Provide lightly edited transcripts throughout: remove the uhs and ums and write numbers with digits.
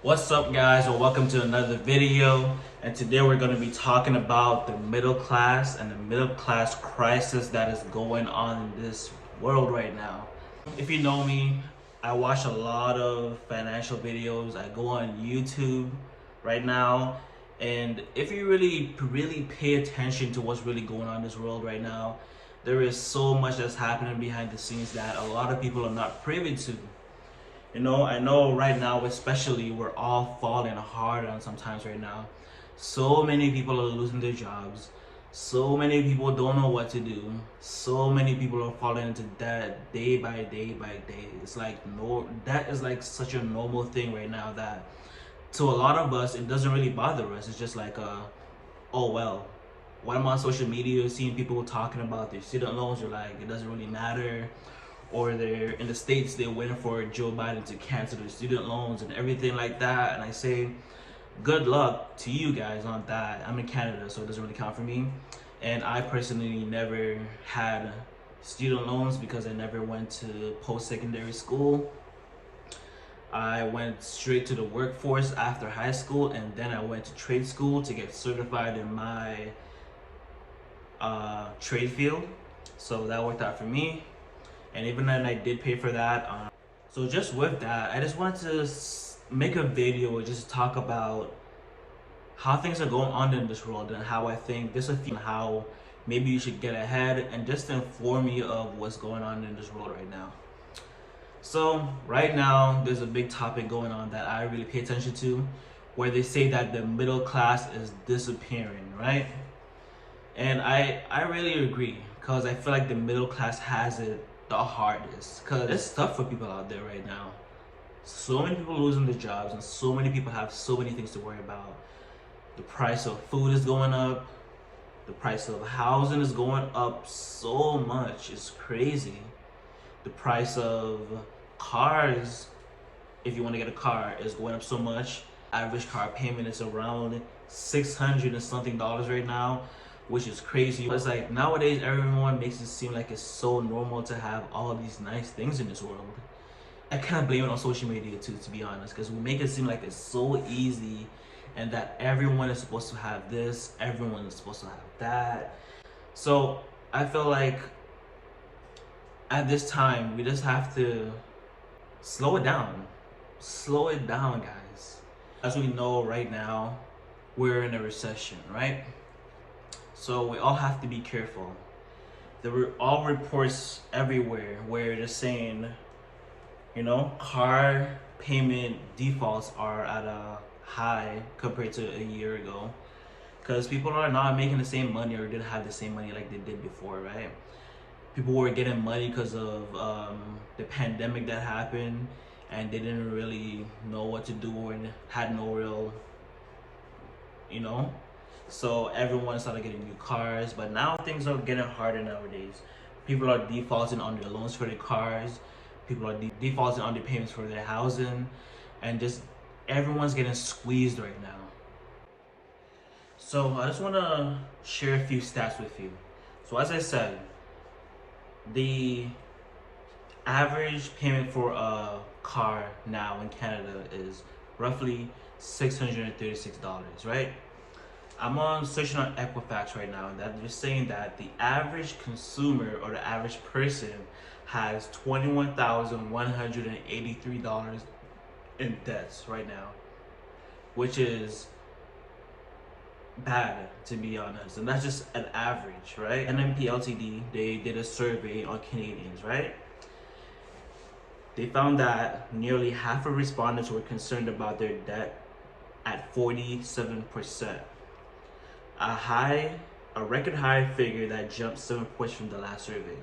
What's up, guys, and welcome to another video. And today we're going to be talking about the middle class and the middle class crisis that is going on in this world right now. If you know me, I watch a lot of financial videos. I go on YouTube right now, and if you really pay attention to what's really going on in this world right now, there is so much that's happening behind the scenes that a lot of people are not privy to. I know right now, especially, we're all falling hard on sometimes right now. So many people are losing their jobs. So many people don't know what to do. So many people are falling into debt day by day by day. It's like that is like such a normal thing right now that to a lot of us it doesn't really bother us. It's just like oh well. When I'm on social media seeing people talking about their student loans, you're like, it doesn't really matter. Or they're in the States, they're waiting for Joe Biden to cancel their student loans and everything like that. And I say, good luck to you guys on that. I'm in Canada, so it doesn't really count for me. And I personally never had student loans because I never went to post-secondary school. I went straight to the workforce after high school, and then I went to trade school to get certified in my trade field. So that worked out for me. And even then I did pay for that. So just with that, I just wanted to make a video just to talk about how things are going on in this world and how I think this affects how maybe you should get ahead and just inform you of what's going on in this world right now. So right now there's a big topic going on that I really pay attention to, where they say that the middle class is disappearing, right? And I really agree, because I feel like the middle class has it the hardest, because it's tough for people out there right now. So many people losing their jobs, and so many people have so many things to worry about. The price of food is going up. The price of housing is going up so much. It's crazy. The price of cars, if you want to get a car, is going up so much. Average car payment is around $600 and something right now, which is crazy. It's like nowadays everyone makes it seem like it's so normal to have all these nice things in this world. I kind of blame it on social media too, to be honest, because we make it seem like it's so easy and that everyone is supposed to have this, everyone is supposed to have that. So I feel like at this time we just have to slow it down. Slow it down, guys. As we know right now, we're in a recession, right? So we all have to be careful. There were all reports everywhere where they're saying, car payment defaults are at a high compared to a year ago, because people are not making the same money or didn't have the same money like they did before, right? People were getting money because of the pandemic that happened, and they didn't really know what to do and had no real, so everyone started getting new cars. But now things are getting harder nowadays. People are defaulting on their loans for their cars. People are defaulting on their payments for their housing, and just everyone's getting squeezed right now. So I just want to share a few stats with you. So as I said, the average payment for a car now in Canada is roughly $636, right? I'm on searching on Equifax right now, that they're saying that the average consumer or the average person has $21,183 in debts right now, which is bad, to be honest. And that's just an average, right? NMP Ltd, they did a survey on Canadians, right? They found that nearly half of respondents were concerned about their debt at 47%. A record high figure that jumped 7 points from the last survey.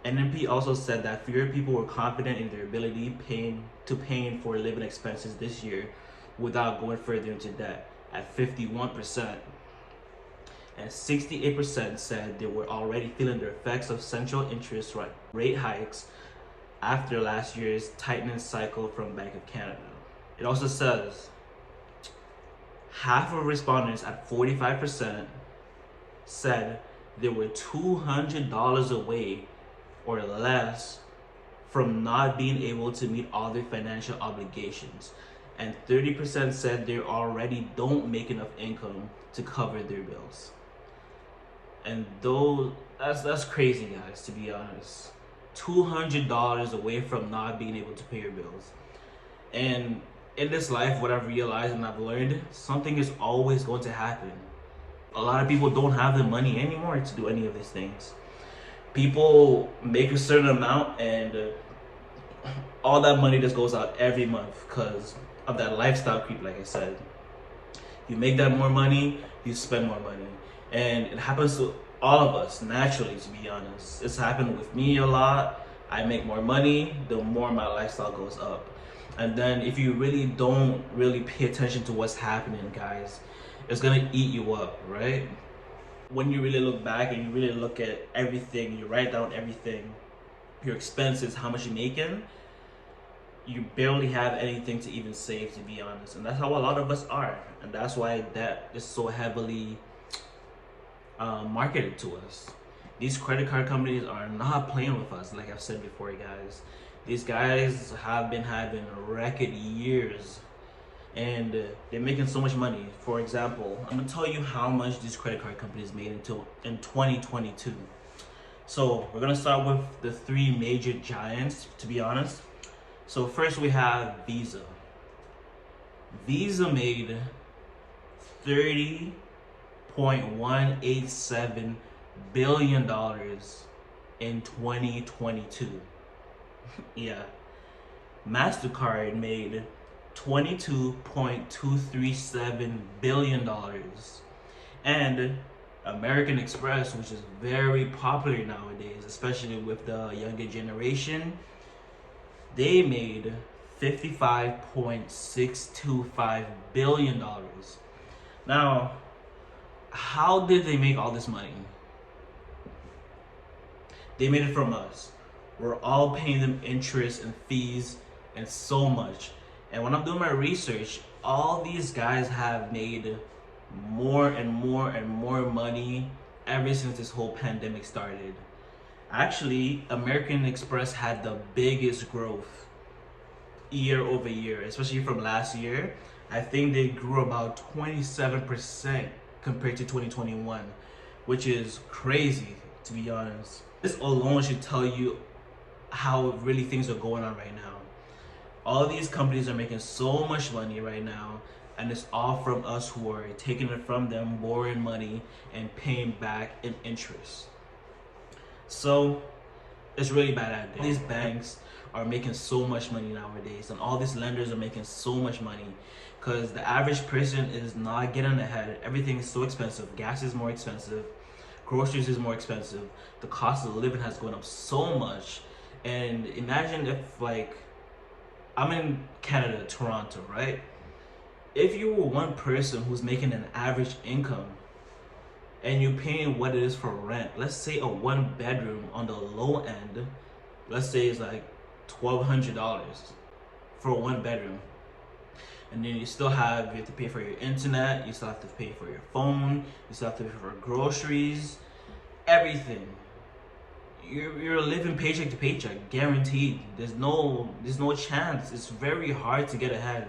NMP also said that fewer people were confident in their ability paying for living expenses this year without going further into debt at 51%. And 68% said they were already feeling the effects of central interest rate hikes after last year's tightening cycle from Bank of Canada. It also says half of respondents at 45% said they were $200 away or less from not being able to meet all their financial obligations. and 30% said they already don't make enough income to cover their bills. And though that's crazy, guys, to be honest. $200 away from not being able to pay your bills. And in this life, what I've realized and I've learned, something is always going to happen. A lot of people don't have the money anymore to do any of these things. People make a certain amount and all that money just goes out every month because of that lifestyle creep, like I said. You make that more money, you spend more money. And it happens to all of us naturally, to be honest. It's happened with me a lot. I make more money, the more my lifestyle goes up. And then if you really don't really pay attention to what's happening, guys, it's gonna eat you up, right? When you really look back and you really look at everything, you write down everything, your expenses, how much you're making, you barely have anything to even save, to be honest. And that's how a lot of us are. And that's why that is so heavily marketed to us. These credit card companies are not playing with us, like I've said before, guys. These guys have been having record years and they're making so much money. For example, I'm gonna tell you how much these credit card companies made in 2022. So we're gonna start with the three major giants, to be honest. So first we have Visa. Visa made $30.187 billion in 2022. Yeah. MasterCard made $22.237 billion. And American Express, which is very popular nowadays, especially with the younger generation, they made $55.625 billion. Now, how did they make all this money? They made it from us. We're all paying them interest and fees and so much. And when I'm doing my research, all these guys have made more and more and more money ever since this whole pandemic started. Actually, American Express had the biggest growth year over year, especially from last year. I think they grew about 27% compared to 2021, which is crazy, to be honest. This alone should tell you how really things are going on right now. All these companies are making so much money right now, and it's all from us who are taking it from them, borrowing money and paying back in interest. So it's really bad out there. These banks are making so much money nowadays, and all these lenders are making so much money because the average person is not getting ahead. Everything is so expensive. Gas is more expensive. Groceries is more expensive. The cost of living has gone up so much. And imagine if, like, I'm in Canada, Toronto, right? If you were one person who's making an average income and you're paying what it is for rent, let's say a one bedroom on the low end, let's say it's like $1,200 for a one bedroom. And then you have to pay for your internet, you still have to pay for your phone, you still have to pay for groceries, everything. You're living paycheck to paycheck, guaranteed. There's no chance. It's very hard to get ahead.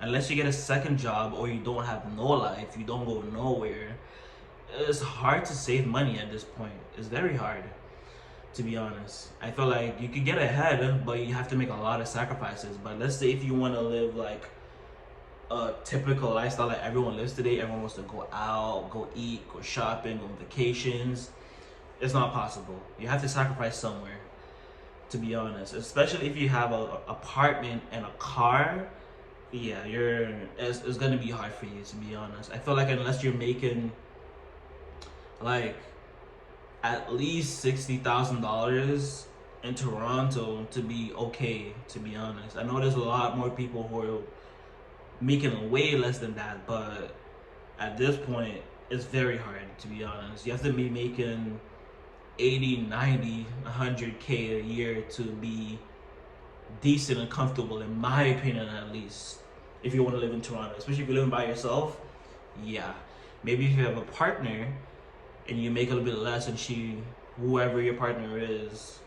Unless you get a second job or you don't have no life, you don't go nowhere. It's hard to save money at this point. It's very hard, to be honest. I feel like you could get ahead, but you have to make a lot of sacrifices. But let's say if you want to live like a typical lifestyle that everyone lives today, everyone wants to go out, go eat, go shopping, go on vacations. It's not possible. You have to sacrifice somewhere, to be honest. Especially if you have an apartment and a car, yeah, it's gonna be hard for you, to be honest. I feel like unless you're making like at least $60,000 in Toronto to be okay, to be honest. I know there's a lot more people who are making way less than that, but at this point, it's very hard, to be honest. You have to be making 80, 90, 100K a year to be decent and comfortable, in my opinion, at least, if you want to live in Toronto. Especially if you're living by yourself, yeah. Maybe if you have a partner and you make a little bit less and whoever your partner is,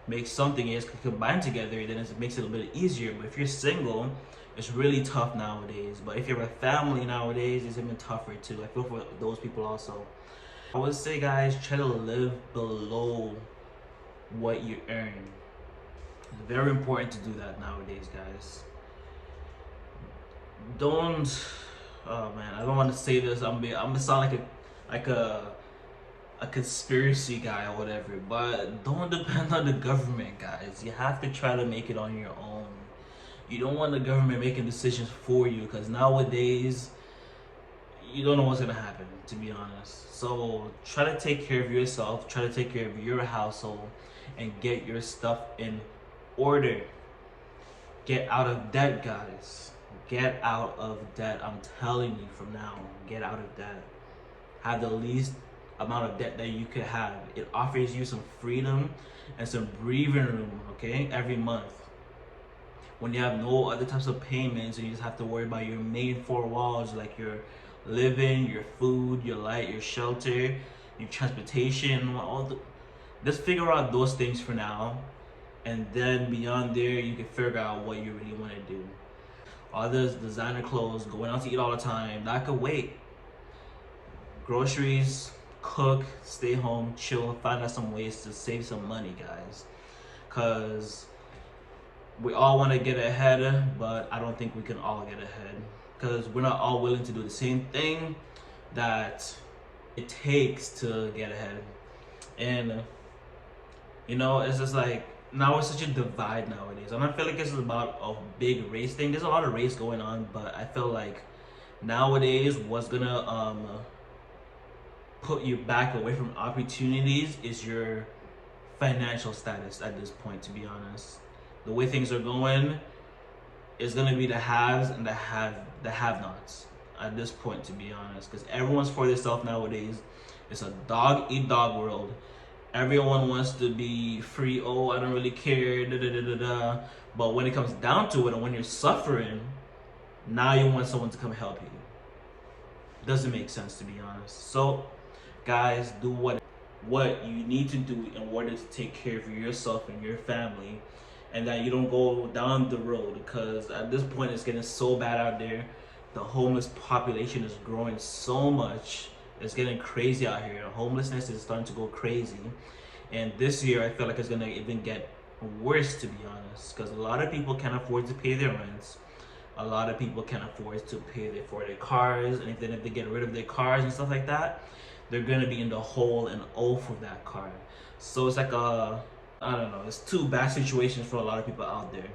make something, you guys can combine together, then it makes it a little bit easier. But if you're single, it's really tough nowadays. But if you're a family nowadays, it's even tougher too. I feel for those people also. I would say, guys, try to live below what you earn. It's very important to do that nowadays, guys. Don't, oh man, I don't want to say this. I'm gonna sound like a conspiracy guy or whatever, but don't depend on the government, guys. You have to try to make it on your own. You don't want the government making decisions for you, because nowadays you don't know what's gonna happen, to be honest. So try to take care of yourself, try to take care of your household, and get your stuff in order. Get out of debt, guys. Get out of debt. I'm telling you from now, get out of debt. Have the least amount of debt that you could have. It offers you some freedom and some breathing room, okay, every month. When you have no other types of payments and you just have to worry about your main four walls, like your living, your food, your light, your shelter, your transportation, just figure out those things for now, and then beyond there you can figure out what you really want to do. All those designer clothes, going out to eat all the time, that could wait. Groceries, cook, stay home, chill, find out some ways to save some money, guys, because we all want to get ahead, but I don't think we can all get ahead, because we're not all willing to do the same thing that it takes to get ahead. And you know, it's just like, now it's such a divide nowadays. I don't feel like this is about a big race thing. There's a lot of race going on, but I feel like nowadays what's gonna put you back away from opportunities is your financial status at this point, to be honest. The way things are going is gonna be the haves and the have-nots at this point, to be honest, because everyone's for themselves nowadays. It's a dog eat dog world. Everyone wants to be free. Oh, I don't really care. Da, da, da, da, da. But when it comes down to it, and when you're suffering, now you want someone to come help you. Doesn't make sense, to be honest. So, guys, do what you need to do in order to take care of yourself and your family, and that you don't go down the road, because at this point it's getting so bad out there. The homeless population is growing so much. It's getting crazy out here. Homelessness is starting to go crazy, and this year I feel like it's gonna even get worse, to be honest, because a lot of people can't afford to pay their rents. A lot of people can't afford to pay for their cars, and then if they get rid of their cars and stuff like that, they're gonna be in the hole and owe for that car. So it's like I don't know, it's two bad situations for a lot of people out there.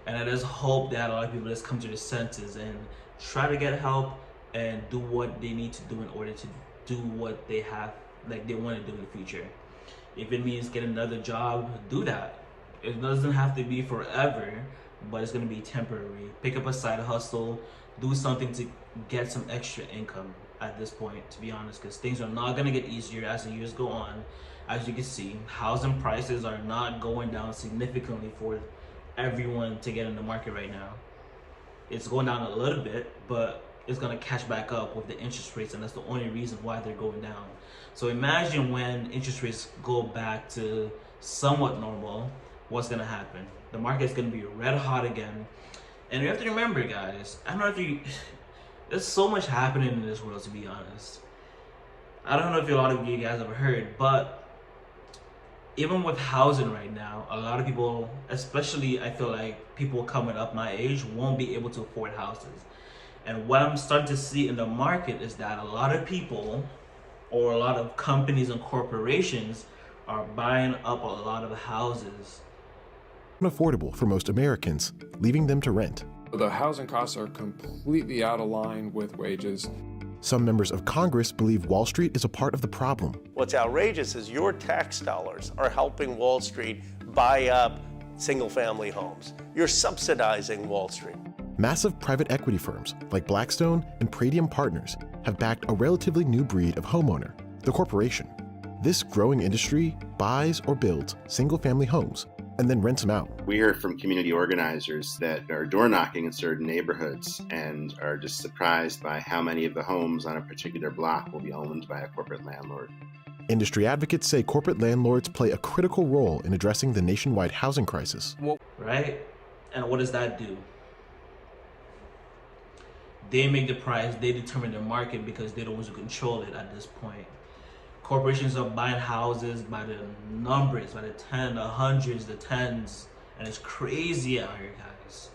And I just hope that a lot of people just come to their senses and try to get help and do what they need to do in order to do what they have, like they want to do in the future. If it means get another job, do that. It doesn't have to be forever, but it's gonna be temporary. Pick up a side hustle, do something to get some extra income at this point, to be honest, because things are not gonna get easier as the years go on. As you can see, housing prices are not going down significantly for everyone to get in the market right now. It's going down a little bit, but it's gonna catch back up with the interest rates, and that's the only reason why they're going down. So imagine when interest rates go back to somewhat normal, what's gonna happen? The market's gonna be red hot again. And you have to remember, guys, I don't know if you, there's so much happening in this world, to be honest. I don't know if a lot of you guys have heard, but even with housing right now, a lot of people, especially I feel like people coming up my age, won't be able to afford houses. And what I'm starting to see in the market is that a lot of people, or a lot of companies and corporations, are buying up a lot of houses. Unaffordable for most Americans, leaving them to rent. The housing costs are completely out of line with wages. Some members of Congress believe Wall Street is a part of the problem. What's outrageous is your tax dollars are helping Wall Street buy up single-family homes. You're subsidizing Wall Street. Massive private equity firms like Blackstone and Pradium Partners have backed a relatively new breed of homeowner, the corporation. This growing industry buys or builds single-family homes and then rents them out. We hear from community organizers that are door knocking in certain neighborhoods and are just surprised by how many of the homes on a particular block will be owned by a corporate landlord. Industry advocates say corporate landlords play a critical role in addressing the nationwide housing crisis. Right? And what does that do? They make the price, they determine the market because they're the ones who control it at this point. Corporations are buying houses by the numbers, by the 10, the hundreds, the tens, and it's crazy out here, guys.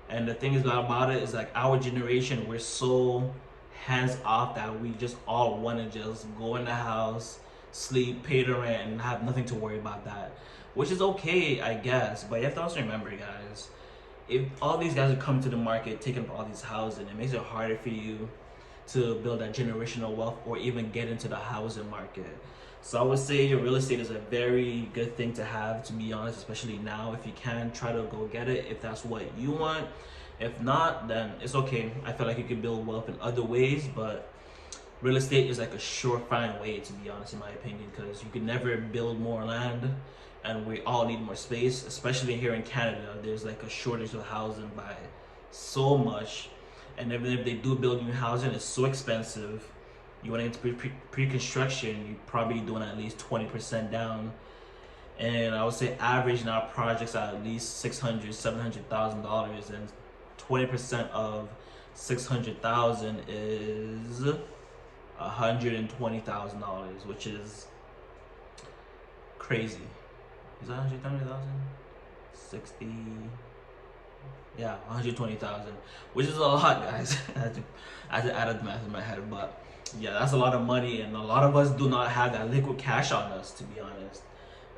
And the thing is about it is like our generation, we're so hands off that we just all want to just go in the house, sleep, pay the rent, and have nothing to worry about that, which is okay, I guess. But you have to also remember, guys, if all these guys are coming to the market, taking up all these housing, it makes it harder for you to build that generational wealth or even get into the housing market. So I would say real estate is a very good thing to have, to be honest, especially now. If you can, try to go get it if that's what you want. If not, then it's okay. I feel like you can build wealth in other ways, but real estate is like a surefire way, to be honest, in my opinion, because you can never build more land, and we all need more space, especially here in Canada. There's like a shortage of housing by so much, and even if they do build new housing, it's so expensive. You want to into pre-construction, you're probably doing at least 20% down, and I would say average now projects are at least $600,000-$700,000, and 20% of 600,000 is $120,000, which is crazy. Is that 120,000? 60. Yeah, 120,000, which is a lot, guys. I had to add up the math in my head, but yeah, that's a lot of money, and a lot of us do not have that liquid cash on us, to be honest.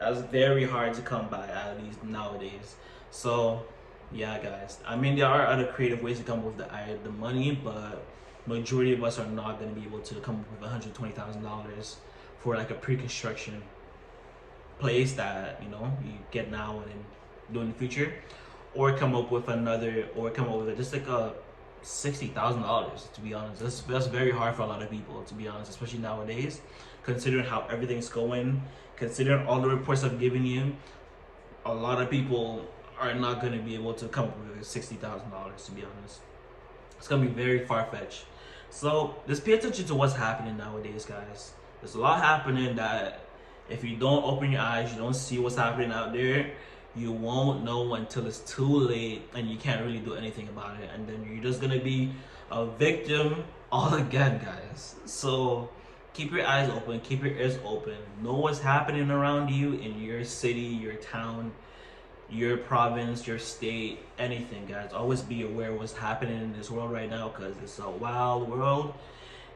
That's very hard to come by, at least nowadays. So yeah, guys, I mean, there are other creative ways to come up with the money, but majority of us are not going to be able to come up with $120,000 for like a pre-construction place that, you know, you get now and do in the future, or come up with just like a $60,000, to be honest. That's very hard for a lot of people, to be honest, especially nowadays, considering how everything's going, considering all the reports I've given you. A lot of people are not going to be able to come up with $60,000, to be honest. It's going to be very far-fetched. So just pay attention to what's happening nowadays, guys. There's a lot happening that if you don't open your eyes, you don't see what's happening out there, you won't know until it's too late and you can't really do anything about it, and then you're just gonna be a victim all again, guys. So keep your eyes open, keep your ears open, know what's happening around you in your city, your town, your province, your state, anything, guys. Always be aware of what's happening in this world right now, because it's a wild world,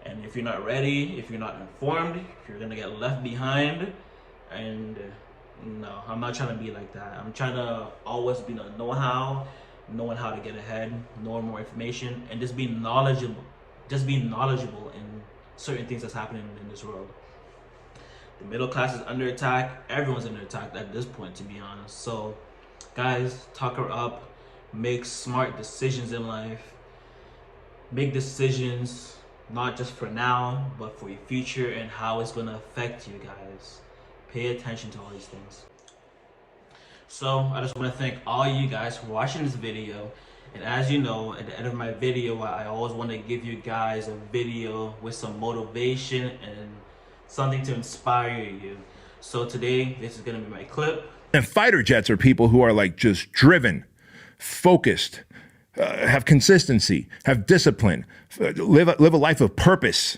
and if you're not ready, if you're not informed, you're gonna get left behind. And no, I'm not trying to be like that. I'm trying to always be knowing how to get ahead, knowing more information, and just being knowledgeable in certain things that's happening in this world. The middle class is under attack. Everyone's under attack at this point, to be honest. So guys, talk her up, make smart decisions in life, make decisions not just for now, but for your future and how it's going to affect you, guys. Pay attention to all these things. So I just want to thank all you guys for watching this video. And as you know, at the end of my video, I always want to give you guys a video with some motivation and something to inspire you. So today, this is going to be my clip. And fighter jets are people who are like just driven, focused, have consistency, have discipline, live a life of purpose,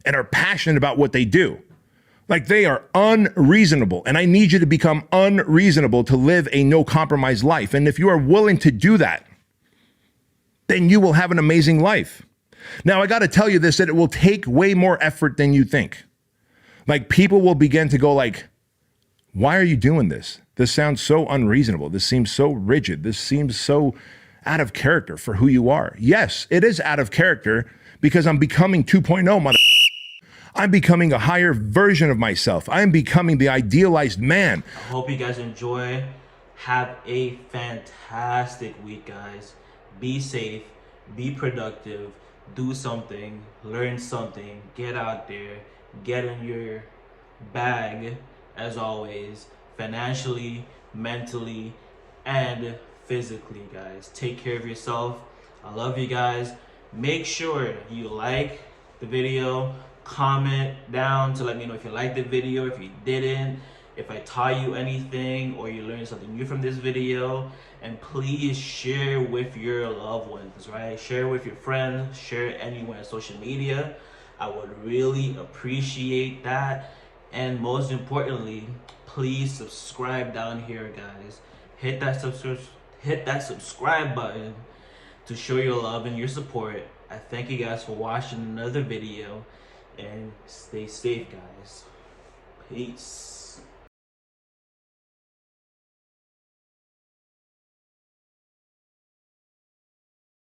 and are passionate about what they do. Like, they are unreasonable, and I need you to become unreasonable to live a no compromise life. And if you are willing to do that, then you will have an amazing life. Now, I got to tell you this, that it will take way more effort than you think. Like, people will begin to go like, why are you doing this? This sounds so unreasonable. This seems so rigid. This seems so out of character for who you are. Yes, it is out of character because I'm becoming 2.0, mother. I'm becoming a higher version of myself. I'm becoming the idealized man. I hope you guys enjoy. Have a fantastic week, guys. Be safe, be productive, do something, learn something, get out there, get in your bag, as always, financially, mentally, and physically, guys. Take care of yourself. I love you guys. Make sure you like the video, comment down to let me know if you liked the video, if you didn't, if I taught you anything or you learned something new from this video. And please share with your loved ones, right? Share with your friends, share anywhere on social media. I would really appreciate that. And most importantly, please subscribe down here, guys. Hit that subscribe button to show your love and your support. I thank you guys for watching another video, and stay safe, guys. Peace.